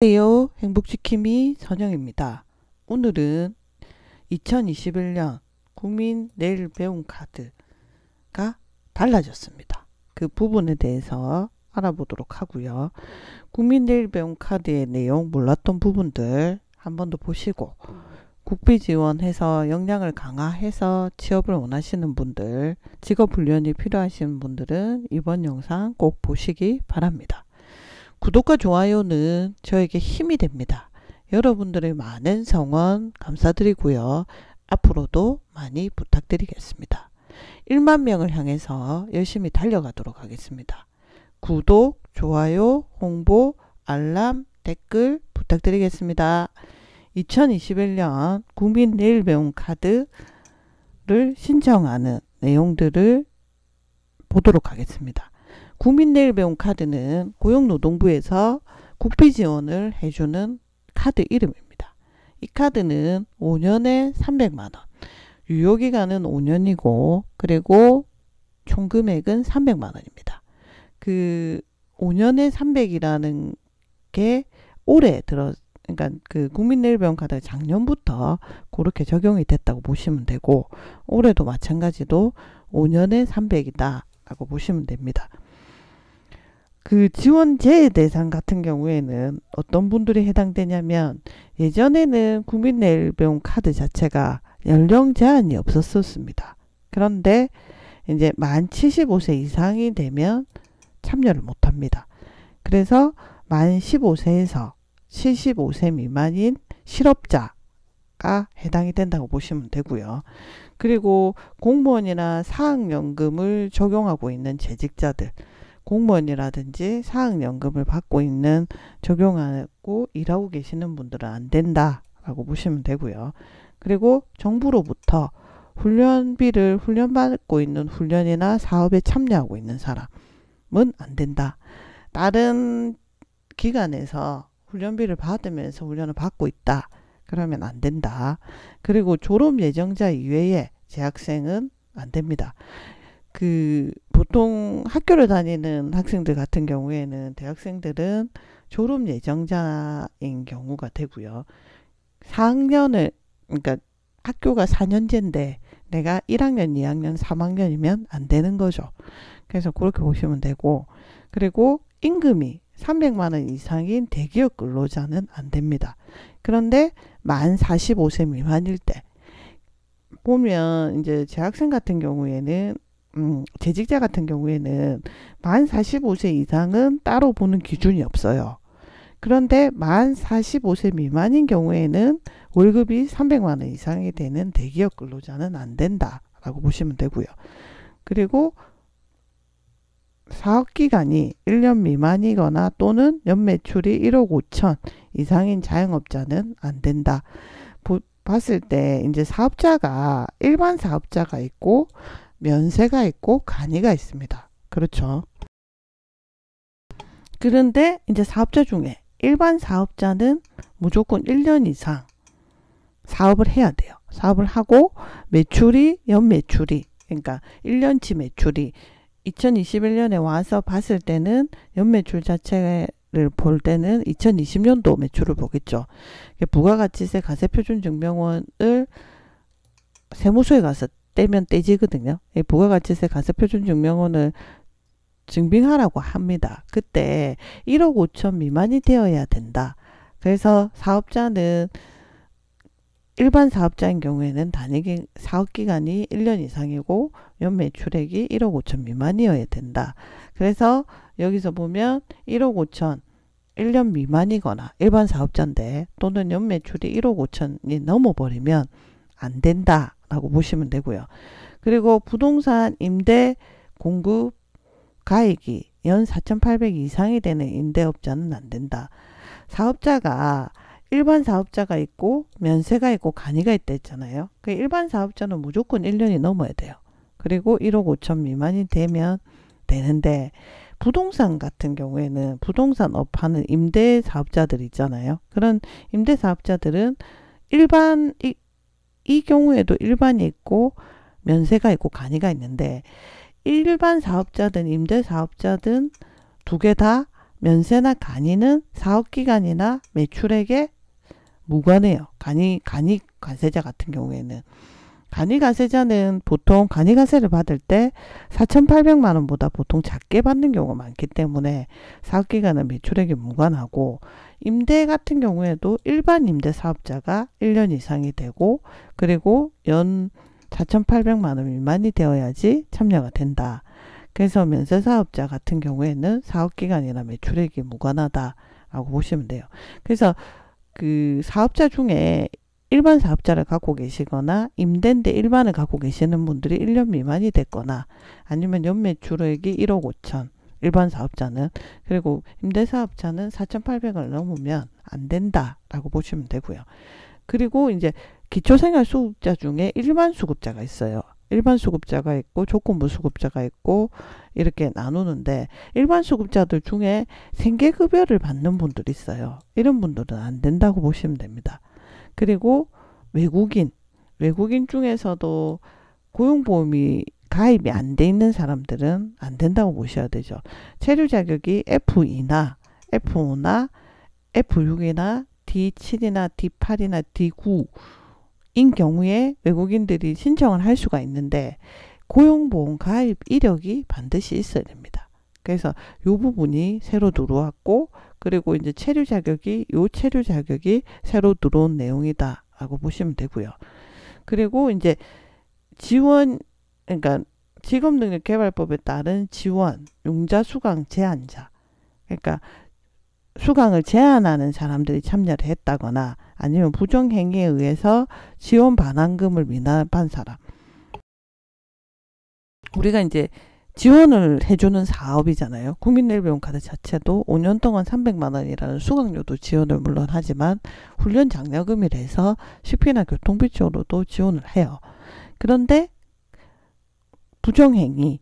안녕하세요. 행복지킴이 선영입니다. 오늘은 2021년 국민 내일 배움 카드가 달라졌습니다. 그 부분에 대해서 알아보도록 하고요. 국민 내일 배움 카드의 내용 몰랐던 부분들 한 번 더 보시고 국비 지원해서 역량을 강화해서 취업을 원하시는 분들, 직업 훈련이 필요하신 분들은 이번 영상 꼭 보시기 바랍니다. 구독과 좋아요는 저에게 힘이 됩니다. 여러분들의 많은 성원 감사드리고요. 앞으로도 많이 부탁드리겠습니다. 1만 명을 향해서 열심히 달려가도록 하겠습니다. 구독, 좋아요, 홍보, 알람, 댓글 부탁드리겠습니다. 2021년 국민 내일 배움 카드를 신청하는 내용들을 보도록 하겠습니다. 국민 내일 배움 카드는 고용노동부에서 국비 지원을 해주는 카드 이름입니다. 이 카드는 5년에 300만원, 유효기간은 5년이고 그리고 총 금액은 300만원입니다. 그 5년에 300이라는 게 올해 그러니까 그 국민 내일 배움 카드가 작년부터 그렇게 적용이 됐다고 보시면 되고, 올해도 마찬가지로 5년에 300이다 라고 보시면 됩니다. 그 지원 제외 대상 같은 경우에는 어떤 분들이 해당되냐면, 예전에는 국민 내일 배움 카드 자체가 연령 제한이 없었습니다. 그런데 이제 만 75세 이상이 되면 참여를 못합니다. 그래서 만 15세에서 75세 미만인 실업자가 해당이 된다고 보시면 되고요. 그리고 공무원이나 사학연금을 적용하고 있는 재직자들, 공무원이라든지 사학연금을 받고 있는 적용하고 일하고 계시는 분들은 안 된다라고 보시면 되고요. 그리고 정부로부터 훈련비를 훈련받고 있는 훈련이나 사업에 참여하고 있는 사람은 안 된다. 다른 기관에서 훈련비를 받으면서 훈련을 받고 있다. 그러면 안 된다. 그리고 졸업 예정자 이외에 재학생은 안 됩니다. 그 보통 학교를 다니는 학생들 같은 경우에는, 대학생들은 졸업 예정자인 경우가 되고요. 4학년을, 그러니까 학교가 4년제인데 내가 1학년, 2학년, 3학년이면 안 되는 거죠. 그래서 그렇게 보시면 되고, 그리고 임금이 300만원 이상인 대기업 근로자는 안 됩니다. 그런데 만 45세 미만일 때 보면, 이제 재학생 같은 경우에는 재직자 같은 경우에는 만 45세 이상은 따로 보는 기준이 없어요. 그런데 만 45세 미만인 경우에는 월급이 300만원 이상이 되는 대기업 근로자는 안 된다라고 보시면 되고요. 그리고 사업기간이 1년 미만이거나 또는 연매출이 1억 5천 이상인 자영업자는 안 된다. 봤을 때 이제 사업자가 일반 사업자가 있고 면세가 있고 간이가 있습니다. 그렇죠. 그런데 이제 사업자 중에 일반 사업자는 무조건 1년 이상 사업을 해야 돼요. 사업을 하고 매출이 연매출이, 그러니까 1년치 매출이 2021년에 와서 봤을 때는 연매출 자체를 볼 때는 2020년도 매출을 보겠죠. 부가가치세 가세표준증명원을 세무서에 가서 떼면 떼지거든요. 부가가치세 가세표준증명원을 증빙하라고 합니다. 그때 1억 5천 미만이 되어야 된다. 그래서 사업자는, 일반 사업자인 경우에는 단위 사업기간이 1년 이상이고 연매출액이 1억 5천 미만이어야 된다. 그래서 여기서 보면 1억 5천 1년 미만이거나 일반 사업자인데 또는 연매출이 1억 5천이 넘어버리면 안 된다 라고 보시면 되고요. 그리고 부동산 임대 공급 가액이 연 4,800 이상이 되는 임대업자는 안 된다. 사업자가 일반 사업자가 있고 면세가 있고 간이가 있다 했잖아요. 그 일반 사업자는 무조건 1년이 넘어야 돼요. 그리고 1억 5천 미만이 되면 되는데, 부동산 같은 경우에는 부동산 업하는 임대 사업자들 있잖아요. 그런 임대 사업자들은 일반 이 경우에도 일반이 있고 면세가 있고 간이가 있는데, 일반 사업자든 임대 사업자든 두 개 다 면세나 간이는 사업기간이나 매출액에 무관해요. 간이 과세자 같은 경우에는. 간이 과세자는 보통 간이 과세를 받을 때 4,800만 원보다 보통 작게 받는 경우가 많기 때문에 사업기간은 매출액에 무관하고, 임대 같은 경우에도 일반 임대 사업자가 1년 이상이 되고, 그리고 연 4,800만 원 미만이 되어야지 참여가 된다. 그래서 면세 사업자 같은 경우에는 사업기간이나 매출액이 무관하다라고 보시면 돼요. 그래서 그 사업자 중에 일반 사업자를 갖고 계시거나 임대인데 일반을 갖고 계시는 분들이 1년 미만이 됐거나, 아니면 연매출액이 1억 5천, 일반 사업자는, 그리고 임대 사업자는 4,800을 넘으면 안 된다라고 보시면 되고요. 그리고 이제 기초생활수급자 중에 일반 수급자가 있어요. 일반 수급자가 있고 조건부 수급자가 있고 이렇게 나누는데, 일반 수급자들 중에 생계급여를 받는 분들이 있어요. 이런 분들은 안 된다고 보시면 됩니다. 그리고 외국인 중에서도 고용보험이 가입이 안 돼 있는 사람들은 안 된다고 보셔야 되죠. 체류 자격이 F2나 F5나 F6이나 D7이나 D8이나 D9인 경우에 외국인들이 신청을 할 수가 있는데, 고용보험 가입 이력이 반드시 있어야 됩니다. 그래서 이 부분이 새로 들어왔고, 그리고 이제 체류 자격이 새로 들어온 내용이다 라고 보시면 되고요. 그리고 이제 지원, 그러니까 직업능력개발법에 따른 지원, 융자 수강 제한자, 그러니까 수강을 제한하는 사람들이 참여를 했다거나, 아니면 부정행위에 의해서 지원 반환금을 미납한 사람, 우리가 이제 지원을 해주는 사업이잖아요. 국민내일배움카드 자체도 5년 동안 300만 원이라는 수강료도 지원을 물론 하지만, 훈련 장려금이라 해서 식비나 교통비 쪽으로도 지원을 해요. 그런데 부정행위,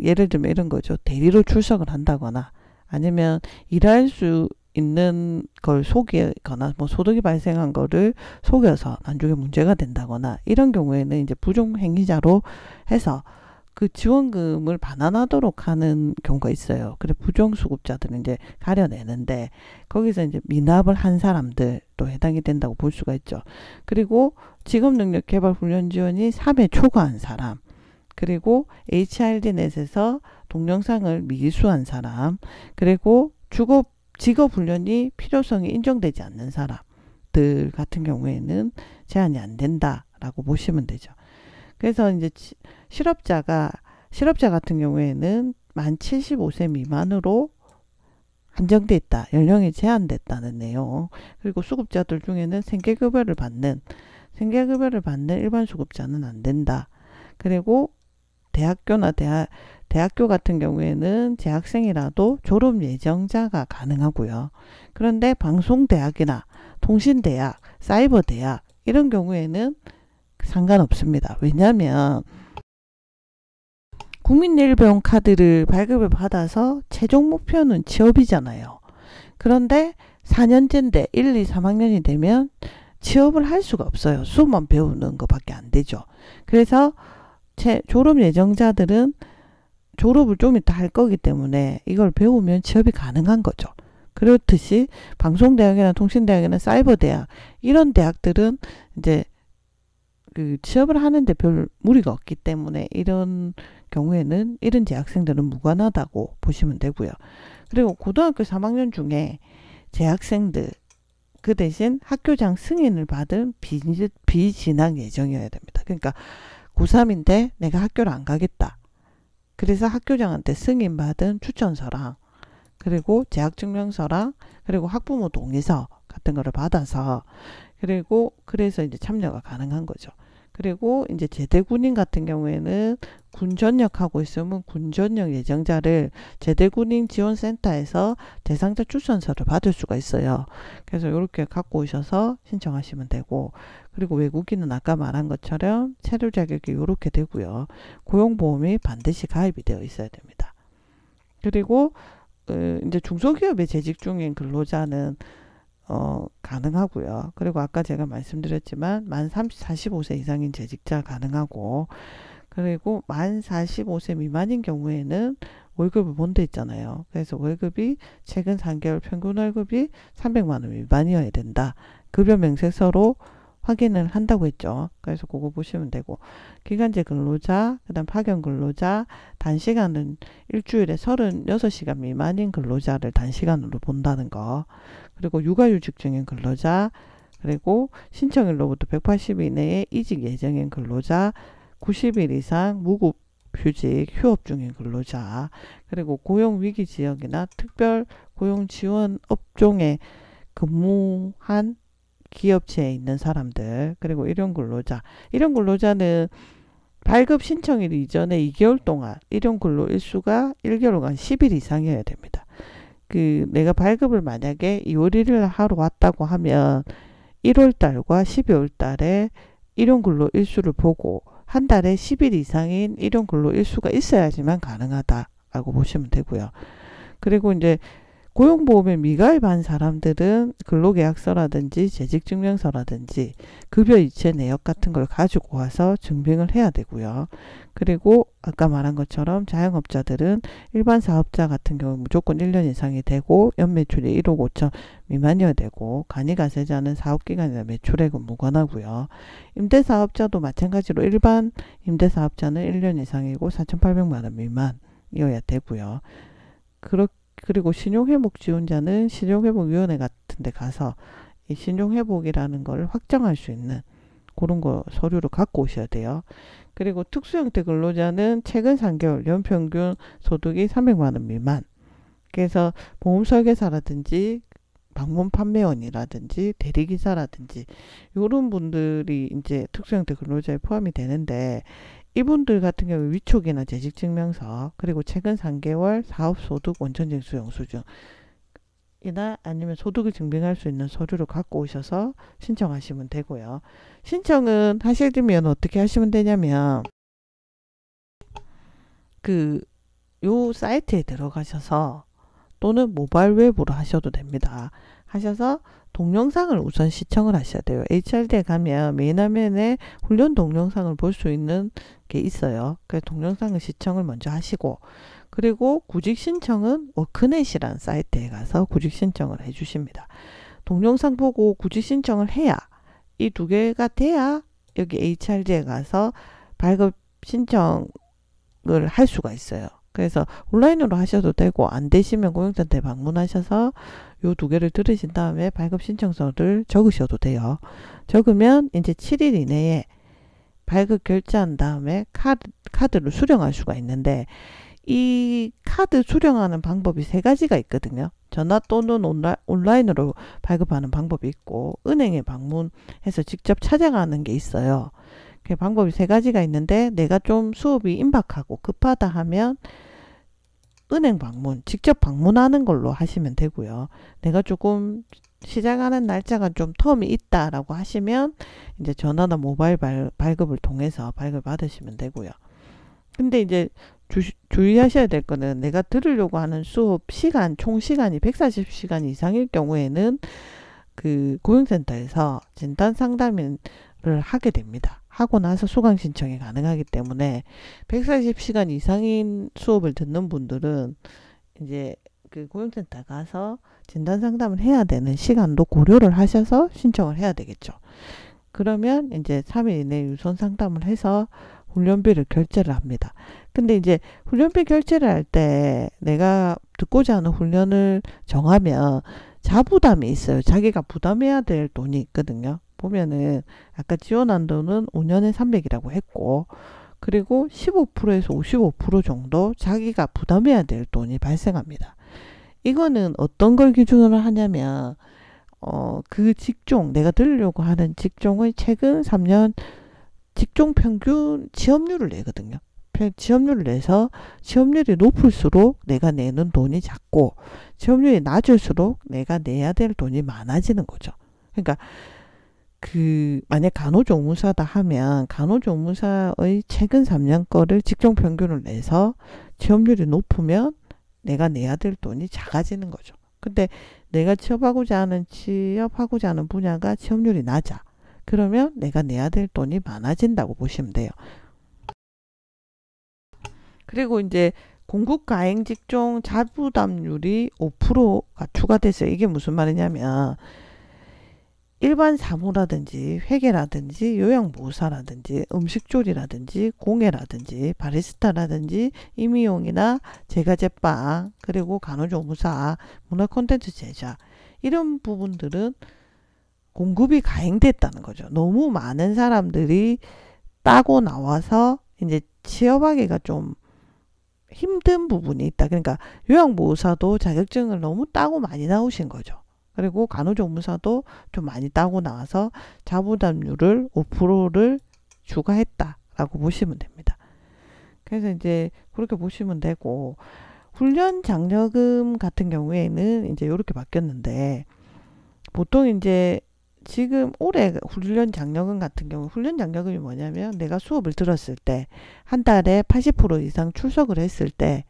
예를 들면 이런 거죠. 대리로 출석을 한다거나, 아니면 일할 수 있는 걸 속이거나, 뭐 소득이 발생한 거를 속여서 나중에 문제가 된다거나, 이런 경우에는 이제 부정행위자로 해서 그 지원금을 반환하도록 하는 경우가 있어요. 그래 부정수급자들은 이제 가려내는데, 거기서 이제 미납을 한 사람들도 해당이 된다고 볼 수가 있죠. 그리고 직업능력개발훈련지원이 3회 초과한 사람, 그리고 HRD넷에서 동영상을 미수한 사람, 그리고 직업훈련이 필요성이 인정되지 않는 사람들 같은 경우에는 제한이 안 된다라고 보시면 되죠. 그래서 이제 실업자 같은 경우에는 만 75세 미만으로 한정돼 있다. 연령이 제한됐다는 내용. 그리고 수급자들 중에는 생계급여를 받는 일반 수급자는 안 된다. 그리고 대학교 같은 경우에는 재학생이라도 졸업 예정자가 가능하고요. 그런데 방송대학이나 통신대학, 사이버대학 이런 경우에는 상관없습니다. 왜냐하면 국민내일배움 카드를 발급을 받아서 최종 목표는 취업이잖아요. 그런데 4년제인데 1, 2, 3학년이 되면 취업을 할 수가 없어요. 수업만 배우는 것밖에 안 되죠. 그래서 졸업 예정자들은 졸업을 좀 이따 할 거기 때문에 이걸 배우면 취업이 가능한 거죠. 그렇듯이 방송대학이나 통신대학이나 사이버대학 이런 대학들은 이제 그 취업을 하는데 별 무리가 없기 때문에 이런 경우에는 이런 재학생들은 무관하다고 보시면 되고요. 그리고 고등학교 3학년 중에 재학생들 그 대신 학교장 승인을 받은 비진학 예정이어야 됩니다. 그러니까 고3인데 내가 학교를 안 가겠다. 그래서 학교장한테 승인받은 추천서랑, 그리고 재학증명서랑, 그리고 학부모 동의서 같은 거를 받아서, 그리고 그래서 이제 참여가 가능한 거죠. 그리고 이제 제대군인 같은 경우에는 군 전역하고 있으면 군 전역 예정자를 제대군인 지원센터에서 대상자 추천서를 받을 수가 있어요. 그래서 이렇게 갖고 오셔서 신청하시면 되고, 그리고 외국인은 아까 말한 것처럼 체류 자격이 이렇게 되고요. 고용보험이 반드시 가입이 되어 있어야 됩니다. 그리고 이제 중소기업에 재직 중인 근로자는 가능하고요. 그리고 아까 제가 말씀드렸지만 만 45세 이상인 재직자 가능하고, 그리고 만 45세 미만인 경우에는 월급을 본 데 있잖아요. 그래서 월급이 최근 3개월 평균 월급이 300만 원 미만이어야 된다. 급여 명세서로 확인을 한다고 했죠. 그래서 그거 보시면 되고, 기간제 근로자, 그다음 파견 근로자, 단시간은 일주일에 36시간 미만인 근로자를 단시간으로 본다는 거, 그리고 육아휴직 중인 근로자, 그리고 신청일로부터 180일 이내에 이직 예정인 근로자, 90일 이상 무급 휴직, 휴업 중인 근로자, 그리고 고용위기 지역이나 특별 고용 지원 업종에 근무한 기업체에 있는 사람들, 그리고 일용 근로자. 일용 근로자는 발급 신청일 이전에 2개월 동안 일용 근로 일수가 1개월간 10일 이상이어야 됩니다. 내가 발급을 만약에 2월 1일 하러 왔다고 하면 1월 달과 12월 달에 일용 근로 일수를 보고 한 달에 10일 이상인 일용 근로 일수가 있어야지만 가능하다라고 보시면 되고요. 그리고 이제 고용보험에 미가입한 사람들은 근로계약서라든지 재직증명서라든지 급여 이체 내역 같은 걸 가지고 와서 증빙을 해야 되고요. 그리고 아까 말한 것처럼 자영업자들은 일반 사업자 같은 경우 무조건 1년 이상이 되고 연매출이 1억 5천 미만이어야 되고, 간이가세자는 사업기간이나 매출액은 무관하고요. 임대사업자도 마찬가지로 일반 임대사업자는 1년 이상이고 4,800만 원 미만이어야 되고요. 그리고 신용회복지원자는 신용회복위원회 같은 데 가서 이 신용회복이라는 걸 확정할 수 있는 그런 거 서류를 갖고 오셔야 돼요. 그리고 특수형태 근로자는 최근 3개월 연평균 소득이 300만 원 미만. 그래서 보험설계사라든지 방문 판매원이라든지 대리기사라든지 이런 분들이 이제 특수형태 근로자에 포함이 되는데, 이분들 같은 경우 위촉이나 재직증명서, 그리고 최근 3개월 사업소득 원천징수 영수증이나 아니면 소득을 증빙할 수 있는 서류를 갖고 오셔서 신청하시면 되고요. 신청은 하시려면 어떻게 하시면 되냐면, 요 사이트에 들어가셔서 또는 모바일 웹으로 하셔도 됩니다. 하셔서 동영상을 우선 시청을 하셔야 돼요. HRD에 가면 메인 화면에 훈련 동영상을 볼 수 있는 게 있어요. 그래서 동영상을 시청을 먼저 하시고, 그리고 구직 신청은 워크넷이라는 사이트에 가서 구직 신청을 해주십니다. 동영상 보고 구직 신청을 해야, 이 두 개가 돼야 여기 HRD에 가서 발급 신청을 할 수가 있어요. 그래서 온라인으로 하셔도 되고, 안 되시면 고용센터에 방문하셔서 요 두 개를 들으신 다음에 발급 신청서를 적으셔도 돼요. 적으면 이제 7일 이내에 발급 결제한 다음에 카드를 수령할 수가 있는데, 이 카드 수령하는 방법이 3가지가 있거든요. 전화 또는 온라인으로 발급하는 방법이 있고, 은행에 방문해서 직접 찾아가는 게 있어요. 그 방법이 3가지가 있는데, 내가 좀 수업이 임박하고 급하다 하면 은행 방문, 직접 방문하는 걸로 하시면 되고요. 내가 조금 시작하는 날짜가 좀 텀이 있다라고 하시면 이제 전화나 모바일 발급을 통해서 발급 받으시면 되고요. 근데 이제 주의하셔야 될 거는, 내가 들으려고 하는 수업 시간, 총 시간이 140시간 이상일 경우에는 고용센터에서 진단 상담을 하게 됩니다. 하고 나서 수강 신청이 가능하기 때문에 140시간 이상인 수업을 듣는 분들은 이제 고용센터 가서 진단 상담을 해야 되는 시간도 고려를 하셔서 신청을 해야 되겠죠. 그러면 이제 3일 이내에 유선 상담을 해서 훈련비를 결제를 합니다. 근데 이제 훈련비 결제를 할 때 내가 듣고자 하는 훈련을 정하면 자부담이 있어요. 자기가 부담해야 될 돈이 있거든요. 보면은 아까 지원한 돈은 5년에 300이라고 했고, 그리고 15%에서 55% 정도 자기가 부담해야 될 돈이 발생합니다. 이거는 어떤 걸 기준으로 하냐면 그 직종, 내가 들으려고 하는 직종의 최근 3년 직종 평균 취업률을 내거든요. 취업률을 내서 취업률이 높을수록 내가 내는 돈이 작고, 취업률이 낮을수록 내가 내야 될 돈이 많아지는 거죠. 그러니까 만약 간호조무사다 하면 간호조무사의 최근 3년 거를 직종 평균을 내서 취업률이 높으면 내가 내야 될 돈이 작아지는 거죠. 근데 내가 취업하고자 하는 분야가 취업률이 낮아. 그러면 내가 내야 될 돈이 많아진다고 보시면 돼요. 그리고 이제 공급 가행 직종 자부담률이 5%가 추가됐어요. 이게 무슨 말이냐면 일반 사무라든지 회계라든지 요양보호사라든지 음식조리라든지 공예라든지 바리스타라든지 임의용이나 제과제빵 그리고 간호조무사 문화콘텐츠 제작 이런 부분들은 공급이 가행됐다는 거죠. 너무 많은 사람들이 따고 나와서 이제 취업하기가 좀 힘든 부분이 있다. 그러니까 요양보호사도 자격증을 너무 따고 많이 나오신 거죠. 그리고 간호조무사도 좀 많이 따고 나와서 자부담률을 5%를 추가했다라고 보시면 됩니다. 그래서 이제 그렇게 보시면 되고 훈련 장려금 같은 경우에는 이제 이렇게 바뀌었는데 보통 이제 지금 올해 훈련 장려금 같은 경우 훈련 장려금이 뭐냐면 내가 수업을 들었을 때 한 달에 80% 이상 출석을 했을 때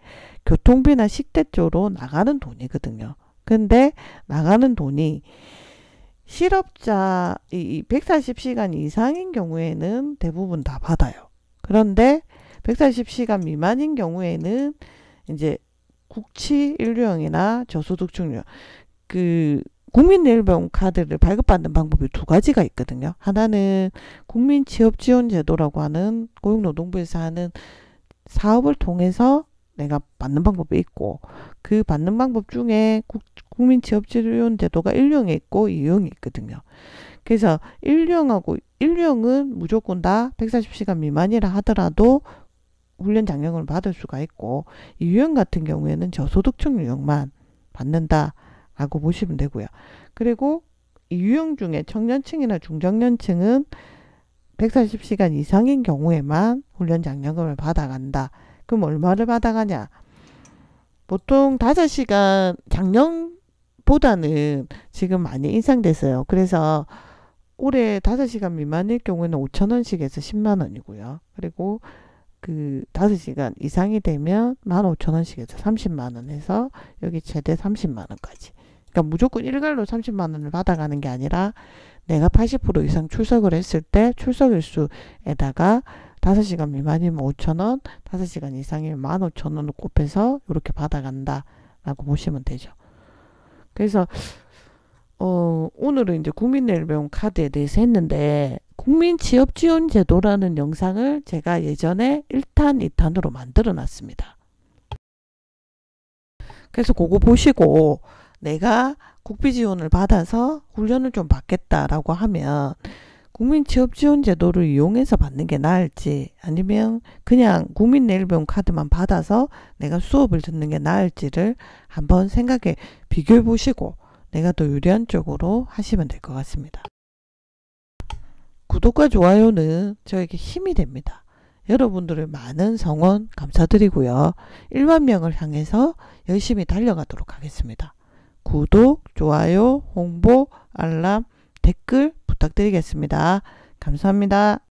교통비나 식대 쪽으로 나가는 돈이거든요. 근데 나가는 돈이 실업자 이 140시간 이상인 경우에는 대부분 다 받아요. 그런데 140시간 미만인 경우에는 이제 국치 인류형이나 저소득층류 그 국민내일병 카드를 발급받는 방법이 두 가지가 있거든요. 하나는 국민취업지원제도라고 하는 고용노동부에서 하는 사업을 통해서 내가 받는 방법이 있고 그 받는 방법 중에 국민취업지원제도가 1형이 있고 2형이 있거든요. 그래서 1형은 무조건 다 140시간 미만이라 하더라도 훈련 장려금을 받을 수가 있고 2형 같은 경우에는 저소득층 유형만 받는다라고 보시면 되고요. 그리고 2형 중에 청년층이나 중장년층은 140시간 이상인 경우에만 훈련 장려금을 받아간다. 그럼 얼마를 받아가냐? 보통 5시간 작년보다는 지금 많이 인상됐어요. 그래서 올해 5시간 미만일 경우에는 5,000원씩에서 10만원이고요. 그리고 그 5시간 이상이 되면 15,000원씩에서 30만원에서 여기 최대 30만원까지. 그러니까 무조건 일괄로 30만원을 받아가는 게 아니라 내가 80% 이상 출석을 했을 때 출석일수에다가 5시간 미만이면 5,000원, 5시간 이상이면 15,000원을 곱해서 이렇게 받아간다 라고 보시면 되죠. 그래서 오늘은 이제 국민내일병 카드에 대해서 했는데 국민취업지원제도라는 영상을 제가 예전에 1탄, 2탄으로 만들어 놨습니다. 그래서 그거 보시고 내가 국비지원을 받아서 훈련을 좀 받겠다라고 하면 국민취업지원제도를 이용해서 받는 게 나을지 아니면 그냥 국민내일병 카드만 받아서 내가 수업을 듣는 게 나을지를 한번 생각해 비교해 보시고 내가 더 유리한 쪽으로 하시면 될 것 같습니다. 구독과 좋아요는 저에게 힘이 됩니다. 여러분들의 많은 성원 감사드리고요. 1만 명을 향해서 열심히 달려가도록 하겠습니다. 구독, 좋아요, 홍보, 알람, 댓글 부탁드리겠습니다. 감사합니다.